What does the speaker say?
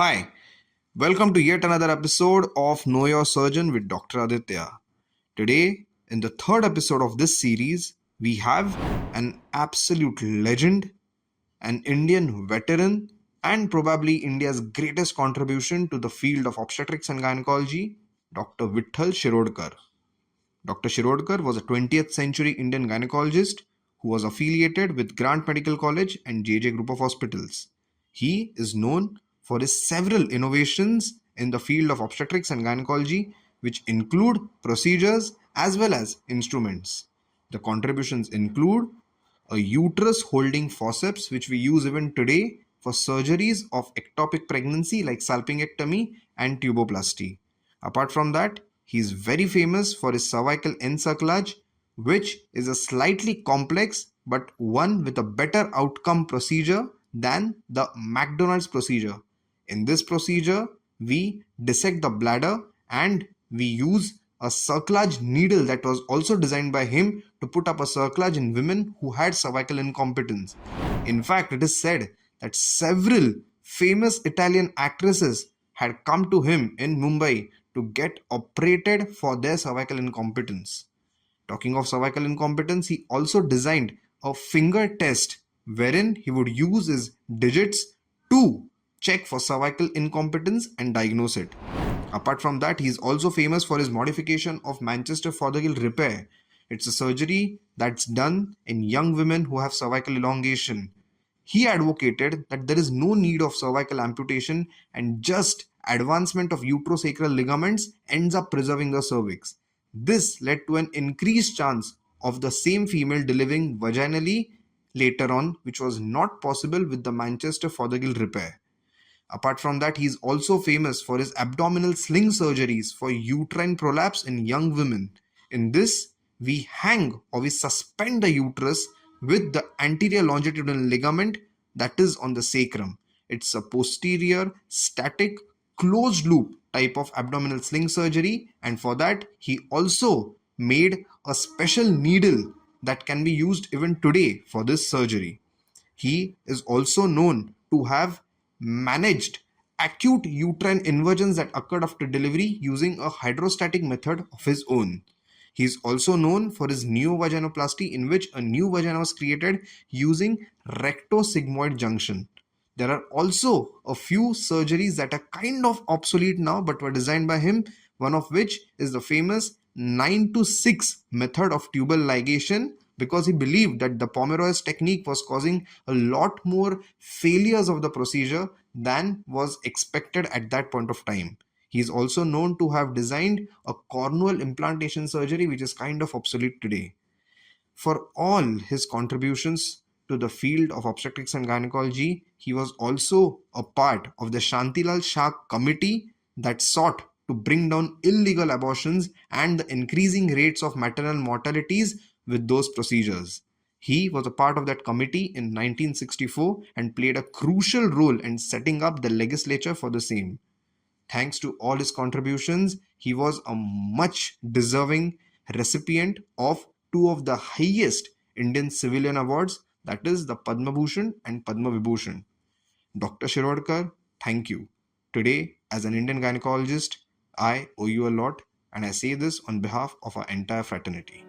Hi, welcome to yet another episode of Know Your Surgeon with Dr. Aditya. Today, in the third episode of this series, we have an absolute legend, an Indian veteran, and probably India's greatest contribution to the field of obstetrics and gynecology, Dr. Vitthal Shirodkar. Dr. Shirodkar was a 20th century Indian gynecologist who was affiliated with Grant Medical College and JJ Group of Hospitals. He is known for his several innovations in the field of obstetrics and gynecology, which include procedures as well as instruments. The contributions include a uterus holding forceps, which we use even today for surgeries of ectopic pregnancy like salpingectomy and tuboplasty. Apart from that, he is very famous for his cervical encirclage, which is a slightly complex but one with a better outcome procedure than the McDonald's procedure. In this procedure, we dissect the bladder and we use a cerclage needle that was also designed by him to put up a cerclage in women who had cervical incompetence. In fact, it is said that several famous Italian actresses had come to him in Mumbai to get operated for their cervical incompetence. Talking of cervical incompetence, he also designed a finger test wherein he would use his digits to check for cervical incompetence and diagnose it. Apart from that, he is also famous for his modification of Manchester Fothergill repair. It's a surgery that's done in young women who have cervical elongation. He advocated that there is no need of cervical amputation and just advancement of uterosacral ligaments ends up preserving the cervix. This led to an increased chance of the same female delivering vaginally later on, which was not possible with the Manchester Fothergill repair. Apart from that, he is also famous for his abdominal sling surgeries for uterine prolapse in young women. In this, we hang or we suspend the uterus with the anterior longitudinal ligament that is on the sacrum. It's a posterior, static, closed loop type of abdominal sling surgery, and for that, he also made a special needle that can be used even today for this surgery. He is also known to have managed acute uterine inversions that occurred after delivery using a hydrostatic method of his own. He is also known for his neovaginoplasty, in which a new vagina was created using rectosigmoid junction. There are also a few surgeries that are kind of obsolete now but were designed by him, one of which is the famous 9 to 6 method of tubal ligation, because he believed that the Pomeroy's technique was causing a lot more failures of the procedure than was expected at that point of time. He is also known to have designed a corneal implantation surgery, which is kind of obsolete today. For all his contributions to the field of obstetrics and gynecology, he was also a part of the Shantilal Shah committee that sought to bring down illegal abortions and the increasing rates of maternal mortalities with those procedures. He was a part of that committee in 1964 and played a crucial role in setting up the legislature for the same. Thanks to all his contributions, he was a much deserving recipient of two of the highest Indian civilian awards, that is the Padma Bhushan and Padma Vibhushan. Dr. Shirodkar, thank you. Today, as an Indian gynecologist, I owe you a lot, and I say this on behalf of our entire fraternity.